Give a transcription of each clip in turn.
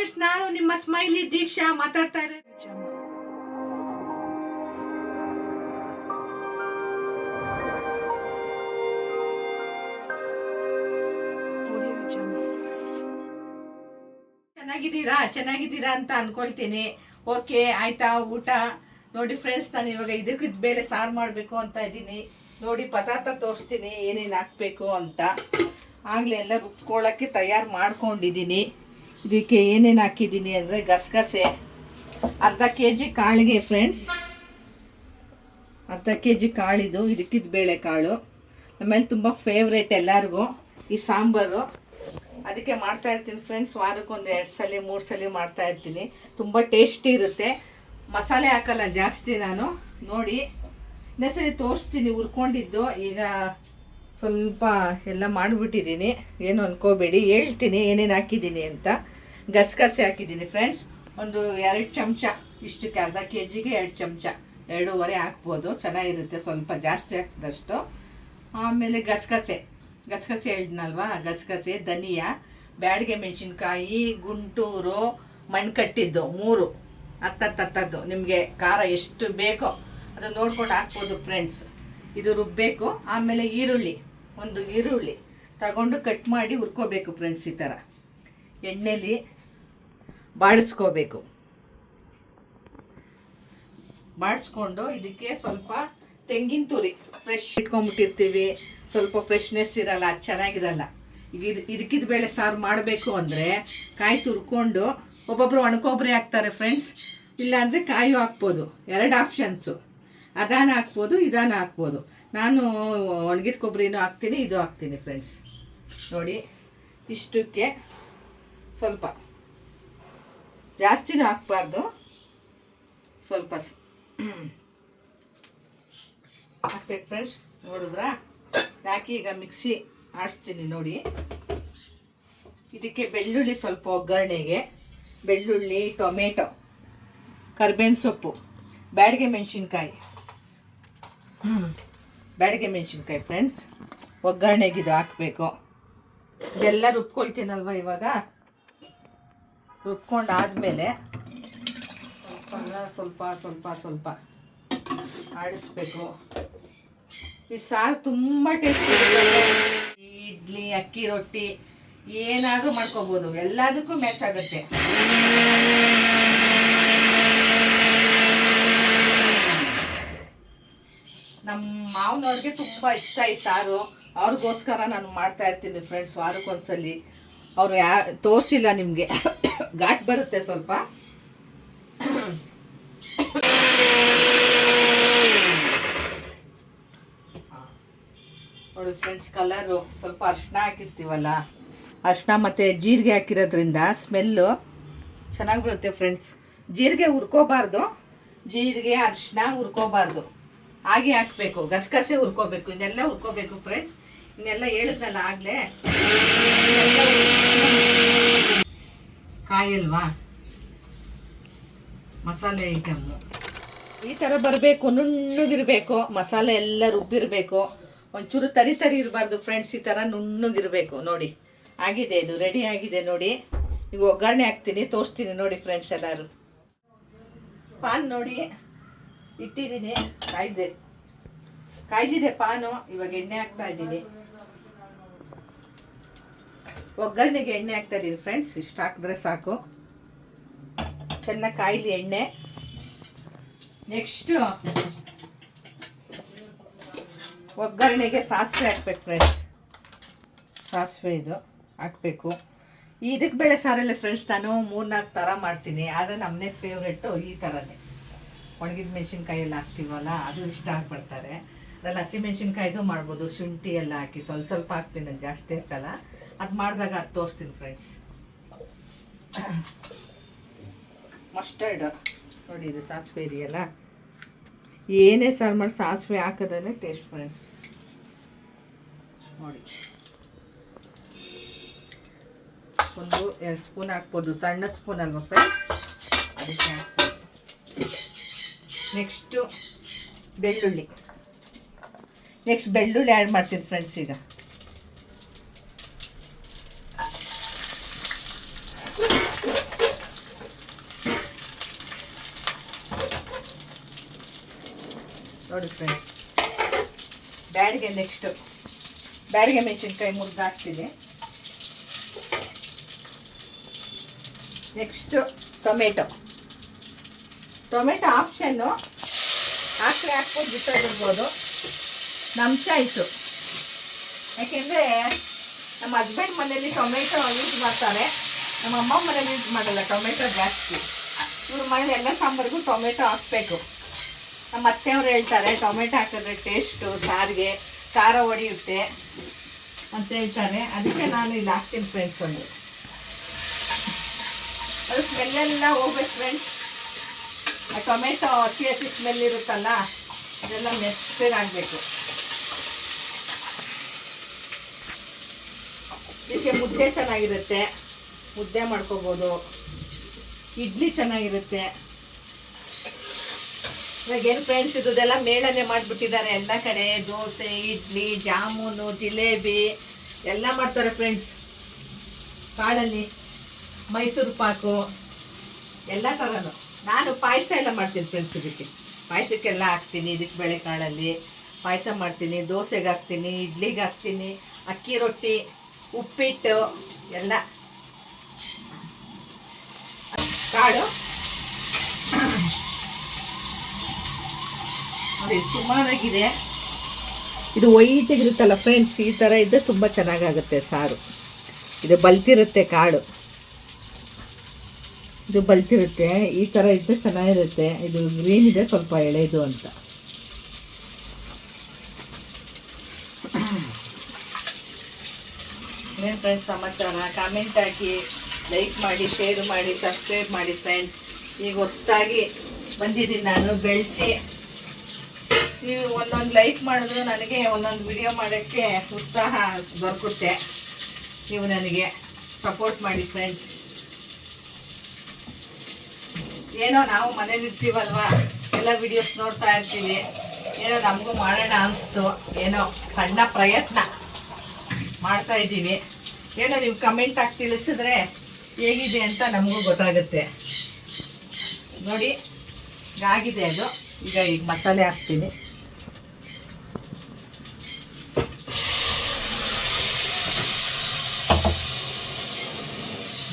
Friends, ನಾನು ನಿಮ್ಮ smiley ದೀಕ್ಷಾ ಮಾತಾಡ್ತಾ ಇರೋದು. ಚೆನ್ನಾಗಿದ್ದೀರಾ ಅಂತ ಅನ್ಕೊಳ್ತೀನಿ. ಓಕೆ, ಆಯ್ತಾ ಊಟ? ನೋಡಿ ಫ್ರೆಂಡ್ಸ್, ನಾನು ಇವಾಗ ಇದಕ್ಕಿದ್ ಬೇಳೆ ಸಾರು ಮಾಡಬೇಕು ಅಂತ ಇದ್ದೀನಿ. ನೋಡಿ ಪದಾರ್ಥ ತೋರಿಸ್ತೀನಿ ಏನೇನು ಹಾಕ್ಬೇಕು ಅಂತ. ಆಗಲೇ ಎಲ್ಲ ರುಬ್ಕೊಳ್ಳೋಕ್ಕೆ ತಯಾರು ಮಾಡ್ಕೊಂಡಿದ್ದೀನಿ. ಇದಕ್ಕೆ ಏನೇನು ಹಾಕಿದ್ದೀನಿ ಅಂದರೆ ಗಸಗಸೆ, ಅರ್ಧ kg ಕಾಳಿಗೆ ಫ್ರೆಂಡ್ಸ್, ಅರ್ಧ kg ಕಾಳಿದು ಇದಕ್ಕಿದ್ದು ಬೇಳೆಕಾಳು. ಆಮೇಲೆ ತುಂಬ ಫೇವ್ರೇಟ್ ಎಲ್ಲರಿಗೂ ಈ ಸಾಂಬಾರು, ಅದಕ್ಕೆ ಮಾಡ್ತಾ ಇರ್ತೀನಿ ಫ್ರೆಂಡ್ಸ್. ವಾರಕ್ಕೊಂದು 2 ಸಲ 3 ಸಲ ಮಾಡ್ತಾ ಇರ್ತೀನಿ. ತುಂಬ ಟೇಸ್ಟಿ ಇರುತ್ತೆ. ಮಸಾಲೆ ಹಾಕಲ್ಲ ಜಾಸ್ತಿ ನಾನು. ನೋಡಿ ಇನ್ನೊಂದ್ಸರಿ ತೋರಿಸ್ತೀನಿ ಹುರ್ಕೊಂಡಿದ್ದು. ಈಗ ಸ್ವಲ್ಪ ಎಲ್ಲ ಮಾಡಿಬಿಟ್ಟಿದ್ದೀನಿ, ಏನು ಅಂದ್ಕೋಬೇಡಿ. ಹೇಳ್ತೀನಿ ಏನೇನು ಹಾಕಿದ್ದೀನಿ ಅಂತ. ಗಸಗಸೆ ಹಾಕಿದ್ದೀನಿ ಫ್ರೆಂಡ್ಸ್, ಒಂದು 2 ಚಮಚ. ಇಷ್ಟಕ್ಕೆ ಅರ್ಧ kgಗೆ 2 ಚಮಚ, 2.5 ಹಾಕ್ಬೋದು, ಚೆನ್ನಾಗಿರುತ್ತೆ. ಸ್ವಲ್ಪ ಜಾಸ್ತಿ ಹಾಕಿದಷ್ಟು. ಆಮೇಲೆ ಗಸಗಸೆ ಹೇಳಿದ್ನಲ್ವಾ, ಗಸಗಸೆ, ಧನಿಯಾ, ಬ್ಯಾಡಿಗೆ ಮೆಣಸಿನ್ಕಾಯಿ, ಗುಂಟೂರು, ಮಣ್ಕಟ್ಟಿದ್ದು 3 ಹತ್ತದ್ದು. ನಿಮಗೆ ಖಾರ ಎಷ್ಟು ಬೇಕೋ ಅದು ನೋಡ್ಕೊಂಡು ಹಾಕ್ಬೋದು ಫ್ರೆಂಡ್ಸ್. ಇದು ರುಬ್ಬಬೇಕು. ಆಮೇಲೆ ಒಂದು ಈರುಳ್ಳಿ ತಗೊಂಡು ಕಟ್ ಮಾಡಿ ಹುರ್ಕೋಬೇಕು ಫ್ರೆಂಡ್ಸ್. ಈ ಥರ ಎಣ್ಣೆಲಿ ಬಾಡಿಸ್ಕೊಂಡು ಇದಕ್ಕೆ ಸ್ವಲ್ಪ ತೆಂಗಿನ ತುರಿ ಫ್ರೆಶ್ ಇಟ್ಕೊಂಡ್ಬಿಟ್ಟಿರ್ತೀವಿ. ಸ್ವಲ್ಪ ಫ್ರೆಶ್ನೆಸ್ ಇರಲ್ಲ, ಅದು ಚೆನ್ನಾಗಿರಲ್ಲ. ಈಗ ಇದಕ್ಕಿದ ಬೇಳೆ ಸಾರು ಮಾಡಬೇಕು ಅಂದರೆ ಕಾಯಿ ತುರ್ಕೊಂಡು, ಒಬ್ಬೊಬ್ಬರು ಒಣಕೊಬ್ಬರಿ ಹಾಕ್ತಾರೆ ಫ್ರೆಂಡ್ಸ್, ಇಲ್ಲಾಂದರೆ ಕಾಯು ಹಾಕ್ಬೋದು. 2 ಆಪ್ಷನ್ಸು, ಅದಾನ ಹಾಕ್ಬೋದು, ಇದಾನ ಹಾಕ್ಬೋದು. ನಾನು ಒಣಗಿದ ಕೊಬ್ಬರಿನೂ ಹಾಕ್ತೀನಿ, ಇದು ಹಾಕ್ತೀನಿ ಫ್ರೆಂಡ್ಸ್. ನೋಡಿ ಇಷ್ಟಕ್ಕೆ ಸ್ವಲ್ಪ ಜಾಸ್ತಿನೂ ಹಾಕ್ಬಾರ್ದು, ಸ್ವಲ್ಪ ಹಾಕ್ಬೇಕು ಫ್ರೆಂಡ್ಸ್. ನೋಡಿದ್ರಾ? ಹಾಕಿ ಈಗ ಮಿಕ್ಸಿ ಆಡಿಸ್ತೀನಿ. ನೋಡಿ ಇದಕ್ಕೆ ಬೆಳ್ಳುಳ್ಳಿ, ಸ್ವಲ್ಪ ಒಗ್ಗರಣೆಗೆ ಬೆಳ್ಳುಳ್ಳಿ, ಟೊಮೆಟೊ, ಕರಿಬೇವಿನ ಸೊಪ್ಪು, ಬ್ಯಾಡಿಗೆ ಮೆಣಸಿನ್ಕಾಯಿ ಫ್ರೆಂಡ್ಸ್. ಒಗ್ಗರಣೆಗೆ ಇದು ಹಾಕಬೇಕು. ಇದೆಲ್ಲ ರುಬ್ಕೊಳ್ತೀನಲ್ವ ಇವಾಗ. ರುಬ್ಕೊಂಡಾದ್ಮೇಲೆ ಸ್ವಲ್ಪ ಆಡಿಸ್ಬೇಕು. ಈ ಸಾರು ತುಂಬ ಟೇಸ್ಟಿ. ಇಡ್ಲಿ, ಅಕ್ಕಿ ರೊಟ್ಟಿ ಏನಾದರೂ ಮಾಡ್ಕೋಬೋದು, ಎಲ್ಲದಕ್ಕೂ ಮ್ಯಾಚ್ ಆಗುತ್ತೆ. ನಮ್ಮ ಮಾವನವ್ರಿಗೆ ತುಂಬ ಇಷ್ಟ ಈ ಸಾರು. ಅವ್ರಿಗೋಸ್ಕರ ನಾನು ಮಾಡ್ತಾ ಇರ್ತೀನಿ ಫ್ರೆಂಡ್ಸ್, ವಾರಕ್ಕೊಂದ್ಸಲಿ. ಅವರು ತೋರಿಸಿಲ್ಲ ನಿಮಗೆ, ಘಾಟ್ ಬರುತ್ತೆ ಸ್ವಲ್ಪ. ನೋಡಿ ಫ್ರೆಂಡ್ಸ್, ಕಲರು ಸ್ವಲ್ಪ ಅರಿಶಿನ ಹಾಕಿರ್ತೀವಲ್ಲ, ಅರಿಶಿನ ಮತ್ತು ಜೀರಿಗೆ ಹಾಕಿರೋದ್ರಿಂದ ಸ್ಮೆಲ್ಲು ಚೆನ್ನಾಗಿ ಬರುತ್ತೆ ಫ್ರೆಂಡ್ಸ್. ಜೀರಿಗೆ ಹುರ್ಕೋಬಾರ್ದು, ಜೀರಿಗೆ ಅರಿಶಿನ ಹುರ್ಕೋಬಾರ್ದು, ಹಾಗೆ ಹಾಕಬೇಕು. ಗಸಗಸೆ ಹುರ್ಕೋಬೇಕು, ಇನ್ನೆಲ್ಲ ಹುರ್ಕೋಬೇಕು ಫ್ರೆಂಡ್ಸ್. ಇನ್ನೆಲ್ಲ ಹೇಳಿದ್ನಲ್ಲ ಆಗಲೇ. ಕಾಯಲ್ವಾ ಮಸಾಲೆ ಐಟಮ್ಮು ಈ ಥರ ಬರಬೇಕು, ನುಣ್ಣಗಿರಬೇಕು. ಮಸಾಲೆ ಎಲ್ಲ ರುಬ್ಬಿರಬೇಕು, ಒಂಚೂರು ತರಿ ಇರಬಾರ್ದು ಫ್ರೆಂಡ್ಸ್. ಈ ಥರ ನುಣ್ಣಗಿರಬೇಕು. ನೋಡಿ ಆಗಿದೆ, ಇದು ರೆಡಿ ಆಗಿದೆ. ನೋಡಿ ಈಗ ಒಗ್ಗರಣೆ ಹಾಕ್ತೀನಿ, ತೋರಿಸ್ತೀನಿ ನೋಡಿ ಫ್ರೆಂಡ್ಸ್. ಎಲ್ಲರೂ ಪಾನ್ ನೋಡಿ ಇಟ್ಟಿದ್ದೀನಿ, ಕಾಯ್ದಿದೆ ಪಾನು. ಇವಾಗ ಎಣ್ಣೆ ಹಾಕ್ತಾ ಇದ್ದೀನಿ, ಒಗ್ಗರಣೆಗೆ ಎಣ್ಣೆ ಹಾಕ್ತಾ ಇದ್ದೀನಿ ಫ್ರೆಂಡ್ಸ್. ಇಷ್ಟು ಹಾಕಿದ್ರೆ ಸಾಕು, ಚೆನ್ನಾಗಿ ಕಾಯ್ಲಿ ಎಣ್ಣೆ. ನೆಕ್ಸ್ಟು ಒಗ್ಗರಣೆಗೆ ಸಾಸಿವೆ ಹಾಕ್ಬೇಕು ಫ್ರೆಂಡ್ಸ್. ಸಾಸಿವೆ ಇದು ಹಾಕಬೇಕು. ಇದಕ್ಕೆ ಬೇಳೆ ಸಾರಲ್ಲ ಫ್ರೆಂಡ್ಸ್, ನಾನು 3-4 ಥರ ಮಾಡ್ತೀನಿ. ಆದರೆ ನಮ್ಮನೆ ಫೇವ್ರೆಟ್ಟು ಈ ಥರನೇ. ಒಣಗಿದ ಮೆಣಸಿನ್ಕಾಯಿ ಎಲ್ಲ ಹಾಕ್ತೀವಲ್ಲ, ಅದು ಇಷ್ಟ ಆಗ್ಬಿಡ್ತಾರೆ. ಅದ್ರಲ್ಲಿ ಹಸಿಮೆಣ್ಸಿನ್ಕಾಯ್ದು ಮಾಡ್ಬೋದು, ಶುಂಠಿ ಎಲ್ಲ ಹಾಕಿ ಸ್ವಲ್ಪ ಹಾಕ್ತೀನಿ, ನಾನು ಜಾಸ್ತಿ ಹಾಕಲ್ಲ. ಅದು ಮಾಡಿದಾಗ ಅದು ತೋರಿಸ್ತೀನಿ ಫ್ರೆಂಡ್ಸ್. ಮಸ್ಟರ್ಡ್ ನೋಡಿ, ಇದು ಸಾಸಿವೆ ಇದೆಯಲ್ಲ, ಏನೇ ಸಾರು ಮಾಡಿ ಸಾಸಿವೆ ಹಾಕೋದೇ ಟೇಸ್ಟ್ ಫ್ರೆಂಡ್ಸ್. ನೋಡಿ 1-2 ಸ್ಪೂನ್ ಹಾಕ್ಬೋದು, ಸಣ್ಣ ಸ್ಪೂನ್ ಅಲ್ವಾ ಫ್ರೆಂಡ್ಸ್, ಅದಕ್ಕೆ ಹಾಕ್ಬೋದು. ನೆಕ್ಸ್ಟು ಬೆಳ್ಳುಳ್ಳಿ ಆ್ಯಡ್ ಮಾಡ್ತೀನಿ ಫ್ರೆಂಡ್ಸ್. ಈಗ ನೋಡಿ ಫ್ರೆಂಡ್ಸ್, ಬ್ಯಾಡಿಗೆ ನೆಕ್ಸ್ಟು ಬ್ಯಾಡಿಗೆ ಮೆಣಸಿನ್ಕಾಯಿ ಮುರಿದು ಹಾಕ್ತೀನಿ. ನೆಕ್ಸ್ಟು ಟೊಮೆಟೊ ಆಪ್ಷನ್ನು, ಹಾಕ್ರೆ ಹಾಕ್ಬೋದು, ಬಿಟ್ಟೋಗಿರ್ಬೋದು. ನಮ್ಮ ಚಾಯ್ಸು. ಯಾಕೆಂದರೆ ನಮ್ಮ ಹಸ್ಬೆಂಡ್ ಮನೇಲಿ ಟೊಮೆಟೊ ಯೂಸ್ ಮಾಡ್ತಾರೆ, ನಮ್ಮ ಅಮ್ಮ ಮನೇಲಿ ಯೂಸ್ ಮಾಡಲ್ಲ ಟೊಮೆಟೊ ಜಾಸ್ತಿ. ಇವ್ರ ಮನೇಲಿ ಎಲ್ಲ ಸಾಂಬಾರಿಗೂ ಟೊಮೆಟೊ ಹಾಕಬೇಕು. ನಮ್ಮ ಅತ್ತೆಯವ್ರು ಹೇಳ್ತಾರೆ ಟೊಮೆಟೊ ಹಾಕಿದ್ರೆ ಟೇಸ್ಟು, ಸಾರಿಗೆ ಖಾರ ಹೊಡೆಯುತ್ತೆ ಅಂತ ಹೇಳ್ತಾರೆ. ಅದಕ್ಕೆ ನಾನು ಇಲ್ಲಿ ಹಾಕ್ತೀನಿ ಫ್ರೆಂಡ್ಸ್. ಅದು ಸ್ಮೆಲ್ಲೆಲ್ಲ ಹೋಗ್ಬೇಕು ಫ್ರೆಂಡ್ಸ್. ಆ ಟೊಮೆಟೊ ಹಸಿ ಸ್ಮೆಲ್ ಇರುತ್ತಲ್ಲ, ಅದೆಲ್ಲ ಮೆತ್ತಗಾಗಬೇಕು. ಇದಕ್ಕೆ ಮುದ್ದೆ ಚೆನ್ನಾಗಿರುತ್ತೆ, ಮುದ್ದೆ ಮಾಡ್ಕೋಬೋದು, ಇಡ್ಲಿ ಚೆನ್ನಾಗಿರುತ್ತೆ. ಇವಾಗೇನು ಫ್ರೆಂಡ್ಸ್, ಇದೆಲ್ಲ ಮೇಳನೆ ಮಾಡಿಬಿಟ್ಟಿದ್ದಾರೆ ಎಲ್ಲ ಕಡೆ. ದೋಸೆ, ಇಡ್ಲಿ, ಜಾಮೂನು, ಜಿಲೇಬಿ ಎಲ್ಲ ಮಾಡ್ತಾರೆ ಫ್ರೆಂಡ್ಸ್. ಕಾಳಲ್ಲಿ ಮೈಸೂರು ಪಾಕು ಎಲ್ಲ ಥರನೂ. ನಾನು ಪಾಯಸ ಎಲ್ಲ ಮಾಡ್ತೀನಿ ಫ್ರೆಂಡ್ಸ್. ಇದಕ್ಕೆ ಪಾಯಸಕ್ಕೆಲ್ಲ ಹಾಕ್ತೀನಿ. ಇದಕ್ಕೆ ಬೇಳೆಕಾಳಲ್ಲಿ ಪಾಯಸ ಮಾಡ್ತೀನಿ, ದೋಸೆಗೆ ಹಾಕ್ತೀನಿ, ಇಡ್ಲಿಗೆ ಹಾಕ್ತೀನಿ, ಅಕ್ಕಿ ರೊಟ್ಟಿ, ಉಪ್ಪಿಟ್ಟು ಎಲ್ಲ. ಕಾಳು ನೋಡಿ ಸುಮಾರಾಗಿದೆ. ಇದು ವೈಟಿಗಿರುತ್ತಲ್ಲ ಫ್ರೆಂಡ್ಸ್, ಈ ಥರ ಇದ್ದರೆ ತುಂಬ ಚೆನ್ನಾಗಾಗುತ್ತೆ ಸಾರು. ಇದು ಬಲ್ತಿರುತ್ತೆ ಕಾಳು, ಇದು ಬಲ್ತಿರುತ್ತೆ. ಈ ಥರ ಇದ್ದರೆ ಚೆನ್ನಾಗಿರುತ್ತೆ. ಇದು ಗ್ರೀನ್ ಇದೆ, ಸ್ವಲ್ಪ ಎಳೆದು ಅಂತ. ಏನು ಫ್ರೆಂಡ್ಸ್ ಸಮಾಚಾರ? ಕಾಮೆಂಟ್ ಹಾಕಿ, ಲೈಕ್ ಮಾಡಿ, ಶೇರ್ ಮಾಡಿ, ಸಬ್ಸ್ಕ್ರೈಬ್ ಮಾಡಿ ಫ್ರೆಂಡ್ಸ್. ಈಗ ಹೊಸದಾಗಿ ಬಂದಿದ್ದೀನಿ ನಾನು, ಬೆಳೆಸಿ. ನೀವು ಒಂದೊಂದು ಲೈಕ್ ಮಾಡಿದ್ರು ನನಗೆ ಒಂದೊಂದು ವಿಡಿಯೋ ಮಾಡೋಕ್ಕೆ ಉತ್ಸಾಹ ದೊರಕುತ್ತೆ. ನೀವು ನನಗೆ ಸಪೋರ್ಟ್ ಮಾಡಿ ಫ್ರೆಂಡ್ಸ್. ಏನೋ ನಾವು ಮನೇಲಿರ್ತೀವಲ್ವ, ಎಲ್ಲ ವಿಡಿಯೋಸ್ ನೋಡ್ತಾ ಇರ್ತೀವಿ. ಏನೋ ನಮಗೂ ಮಾಡೋಣ ಅನಿಸ್ತು, ಏನೋ ಸಣ್ಣ ಪ್ರಯತ್ನ ಮಾಡ್ತಾ ಇದ್ದೀವಿ. ಏನೋ ನೀವು ಕಮೆಂಟ್ ಹಾಕಿ ತಿಳಿಸಿದ್ರೆ ಹೇಗಿದೆ ಅಂತ ನಮಗೂ ಗೊತ್ತಾಗುತ್ತೆ. ನೋಡಿ ಆಗಿದೆ ಅದು. ಈಗ ಮಸಾಲೆ ಹಾಕ್ತೀನಿ.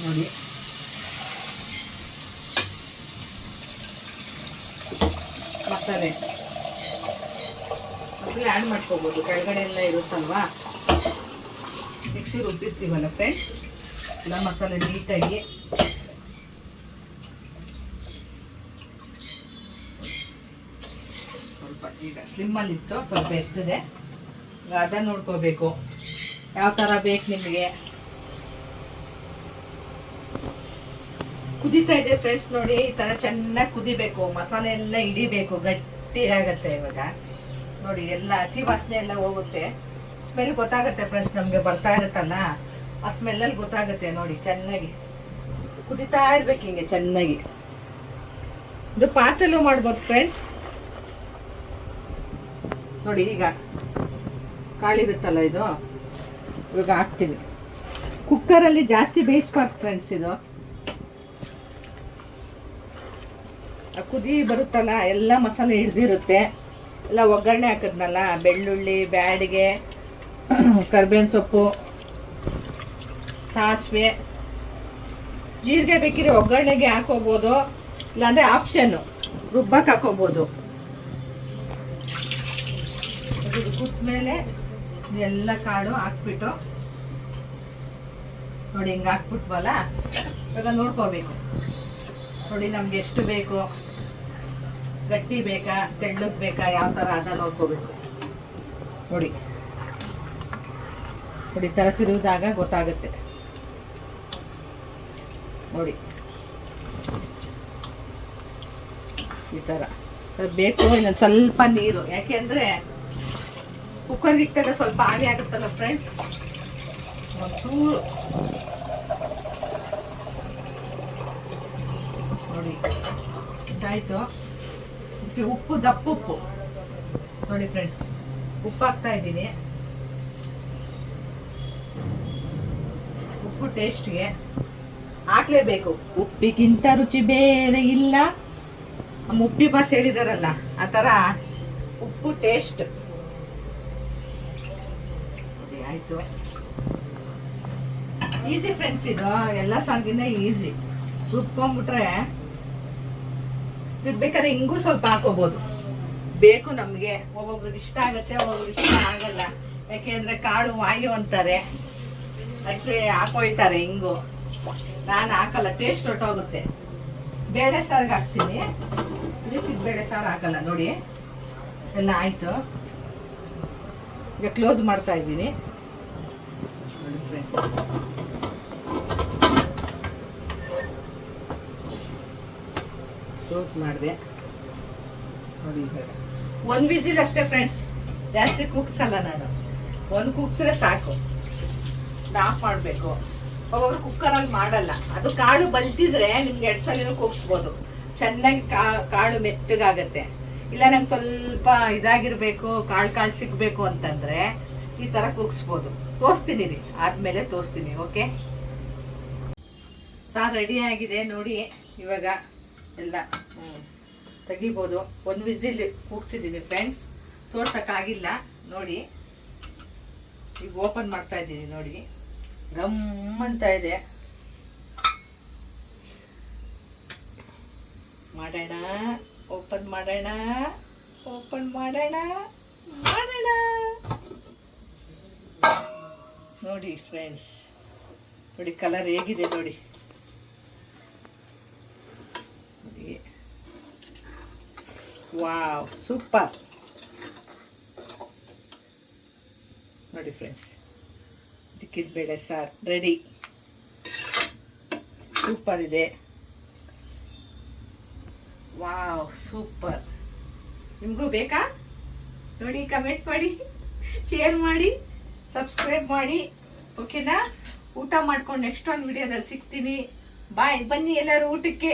ನೋಡಿ ಮಸಾಲೆ ಆ್ಯಡ್ ಮಾಡ್ಕೋಬೋದು. ಕೆಳಗಡೆ ಎಲ್ಲ ಇರುತ್ತಲ್ವಾ, ಮಿಕ್ಸಿ ರುಬ್ಬಿರ್ತೀವಲ್ಲ ಫ್ರೆಂಡ್ಸ್, ಎಲ್ಲ ಮಸಾಲೆ ನೀಟಾಗಿ ಸ್ವಲ್ಪ ಈಗ ಸ್ಲಿಮ್ಮಲ್ಲಿತ್ತು, ಸ್ವಲ್ಪ ಎತ್ತದೆ. ಅದನ್ನು ನೋಡ್ಕೋಬೇಕು ಯಾವ ಥರ ಬೇಕು ನಿಮಗೆ. ಕುದೀತಾ ಇದೆ ಫ್ರೆಂಡ್ಸ್. ನೋಡಿ ಈ ಥರ ಚೆನ್ನಾಗಿ ಕುದಿಬೇಕು, ಮಸಾಲೆ ಎಲ್ಲ ಹಿಡಿಬೇಕು, ಗಟ್ಟಿ ಆಗತ್ತೆ. ಇವಾಗ ನೋಡಿ ಎಲ್ಲ ಹಸಿ ವಾಸನೆ ಎಲ್ಲ ಹೋಗುತ್ತೆ. ಸ್ಮೆಲ್ ಗೊತ್ತಾಗುತ್ತೆ ಫ್ರೆಂಡ್ಸ್, ನಮಗೆ ಬರ್ತಾ ಇರುತ್ತಲ್ಲ ಆ ಸ್ಮೆಲ್ಲಲ್ಲಿ ಗೊತ್ತಾಗುತ್ತೆ. ನೋಡಿ ಚೆನ್ನಾಗಿ ಕುದಿತಾ ಇರ್ಬೇಕು ಹಿಂಗೆ ಚೆನ್ನಾಗಿ. ಇದು ಪಾತ್ರೆಲ್ಲೂ ಮಾಡ್ಬೋದು ಫ್ರೆಂಡ್ಸ್. ನೋಡಿ ಈಗ ಕಾಳಿರುತ್ತಲ್ಲ, ಇದು ಇವಾಗ ಹಾಕ್ತೀನಿ. ಕುಕ್ಕರಲ್ಲಿ ಜಾಸ್ತಿ ಬೇಯಿಸ್ಬಾರ್ದು ಫ್ರೆಂಡ್ಸ್. ಇದು ಕುದಿ ಬರುತ್ತಲ್ಲ, ಎಲ್ಲ ಮಸಾಲೆ ಹಿಡ್ದಿರುತ್ತೆ. ಎಲ್ಲ ಒಗ್ಗರಣೆ ಹಾಕಿದ್ನಲ್ಲ, ಬೆಳ್ಳುಳ್ಳಿ, ಬ್ಯಾಡಿಗೆ, ಕರ್ಬೇವಿನ ಸೊಪ್ಪು, ಸಾಸಿವೆ, ಜೀರಿಗೆ ಬೇಕಿದ್ರೆ ಒಗ್ಗರಣೆಗೆ ಹಾಕೋಬೋದು, ಇಲ್ಲಾಂದರೆ ಆಪ್ಷನ್ನು ರುಬ್ಬಕ್ಕೆ ಹಾಕೋಬೋದು. ಇದು ಕುದ್ಮೇಲೆ ಎಲ್ಲ ಕಾಳು ಹಾಕ್ಬಿಟ್ಟು ನೋಡಿ ಹಿಂಗೆ ಹಾಕ್ಬಿಟ್ವಲ್ಲ, ಇವಾಗ ನೋಡ್ಕೋಬೇಕು. ನೋಡಿ ನಮ್ಗೆ ಎಷ್ಟು ಬೇಕು, ಗಟ್ಟಿ ಬೇಕಾ ತೆಳ್ಳಗೆ ಬೇಕಾ ಯಾವ ಥರ ಅದ ನೋಡ್ಕೋಬೇಕು. ನೋಡಿ ನೋಡಿ ಥರ ತಿರುಗಿದಾಗ ಗೊತ್ತಾಗುತ್ತೆ. ನೋಡಿ ಈ ಥರ ಬೇಕು. ಇನ್ನೊಂದು ಸ್ವಲ್ಪ ನೀರು, ಯಾಕೆ ಅಂದರೆ ಕುಕ್ಕರ್ಗೆ ಇಟ್ಟಾಗ ಸ್ವಲ್ಪ ಆವಿ ಆಗುತ್ತಲ್ಲ ಫ್ರೆಂಡ್ಸ್. ಒಂಚೂರು ನೋಡಿ ಇದಾಯಿತು. ಇದಕ್ಕೆ ಉಪ್ಪು, ದಪ್ಪ ಉಪ್ಪು ನೋಡಿ ಫ್ರೆಂಡ್ಸ್, ಉಪ್ಪು ಹಾಕ್ತಾ ಇದ್ದೀನಿ. ಉಪ್ಪು ಟೇಸ್ಟ್ಗೆ ಹಾಕ್ಲೇಬೇಕು. ಉಪ್ಪಿಗಿಂತ ರುಚಿ ಬೇರೆ ಇಲ್ಲ. ನಮ್ಮ ಉಪ್ಪಿ ಭಾಷೆ ಹೇಳಿದಾರಲ್ಲ ಆ ಥರ ಉಪ್ಪು ಟೇಸ್ಟ್ ಆಯ್ತು. ಈಸಿ ಫ್ರೆಂಡ್ಸ್, ಇದು ಎಲ್ಲ ಸಾರಿಗಿನ್ನ ಈಸಿ. ರುಬ್ಕೊಂಡ್ಬಿಟ್ರೆ ಇದು ಬೇಕಾದ್ರೆ ಹಿಂಗೂ ಸ್ವಲ್ಪ ಹಾಕೋಬಹುದು, ಬೇಕು ನಮಗೆ. ಒಬ್ಬೊಬ್ರಿಗೆ ಇಷ್ಟ ಆಗುತ್ತೆ, ಒಬ್ಬೊಬ್ರಿಗೆ ಇಷ್ಟ ಆಗಲ್ಲ. ಯಾಕೆಂದ್ರೆ ಕಾಳು ವಾಯು ಅಂತಾರೆ, ಅದಕ್ಕೆ ಹಾಕೊಳ್ತಾರೆ ಹಿಂಗು. ನಾನು ಹಾಕಲ್ಲ, ಟೇಸ್ಟ್ ಹೊಟ್ಟೋಗುತ್ತೆ. ಬೇಳೆ ಸಾರಿಗೆ ಹಾಕ್ತೀನಿ, ಇದಕ್ಕೆ ಬೇಳೆ ಸಾರು ಹಾಕಲ್ಲ. ನೋಡಿ ಎಲ್ಲ ಆಯಿತು, ಈಗ ಕ್ಲೋಸ್ ಮಾಡ್ತಾ ಇದ್ದೀನಿ ನೋಡಿ ಫ್ರೆಂಡ್ಸ್. ಕ್ಲೋಸ್ ಮಾಡಿದೆ ನೋಡಿ. ಈಗ ಒಂದು ವಿಜಿಲ್ ಅಷ್ಟೇ ಫ್ರೆಂಡ್ಸ್, ಜಾಸ್ತಿ ಕುಗ್ಸಲ್ಲ ನಾನು. ಒಂದು ಕುಗ್ಸಿದ್ರೆ ಸಾಕು, ಆಫ್ ಮಾಡಬೇಕು. ಒಬ್ಬೊಬ್ರು ಕುಕ್ಕರಲ್ಲಿ ಮಾಡಲ್ಲ, ಅದು ಕಾಳು ಬಲ್ತಿದ್ರೆ ನಿಮ್ಗೆ 2 ಸಲ ಕುಗ್ಸ್ಬೋದು, ಚೆನ್ನಾಗಿ ಕಾಳು ಮೆತ್ತಗಾಗತ್ತೆ. ಇಲ್ಲ ನಂಗೆ ಸ್ವಲ್ಪ ಇದಾಗಿರ್ಬೇಕು, ಕಾಳು ಸಿಗ್ಬೇಕು ಅಂತಂದ್ರೆ ಈ ಥರ ಕುಗ್ಸ್ಬೋದು. ತೋರಿಸ್ತೀನಿ ರೀ, ಆದಮೇಲೆ ತೋರಿಸ್ತೀನಿ. ಓಕೆ, ಸಾರು ರೆಡಿ ಆಗಿದೆ ನೋಡಿ. ಇವಾಗ ಎಲ್ಲ ತೆಗಿಬೋದು. 1 ವಿಸಿಲ್ ಕೂಗ್ಸಿದ್ದೀನಿ ಫ್ರೆಂಡ್ಸ್, ತೋರ್ಸೋಕ್ಕಾಗಿಲ್ಲ ನೋಡಿ. ಈಗ ಓಪನ್ ಮಾಡ್ತಾ ಇದ್ದೀನಿ ನೋಡಿ, ಗಮ್ ಅಂತ ಇದೆ. ಮಾಡೋಣ, ಓಪನ್ ಮಾಡೋಣ, ಓಪನ್ ಮಾಡೋಣ, ಮಾಡೋಣ ನೋಡಿ ಫ್ರೆಂಡ್ಸ್. ನೋಡಿ ಕಲರ್ ಹೇಗಿದೆ ನೋಡಿ. ವಾವ್, ಸೂಪರ್ ನೋಡಿ ಫ್ರೆಂಡ್ಸ್. ಚಿಕ್ಕಿದ ಬೇಳೆ ಸಾರು ರೆಡಿ, ಸೂಪರ್ ಇದೆ. Wow, super. ನಿಮಗೂ ಬೇಕಾ ನೋಡಿ? ಕಮೆಂಟ್ ಮಾಡಿ, ಶೇರ್ ಮಾಡಿ, ಸಬ್ಸ್ಕ್ರೈಬ್ ಮಾಡಿ. ಓಕೆನಾ? ಊಟ ಮಾಡ್ಕೊಂಡು ನೆಕ್ಸ್ಟ್ ಒಂದು ವಿಡಿಯೋದಲ್ಲಿ ಸಿಗ್ತೀನಿ. ಬಾಯ್. ಬನ್ನಿ ಎಲ್ಲರೂ ಊಟಕ್ಕೆ.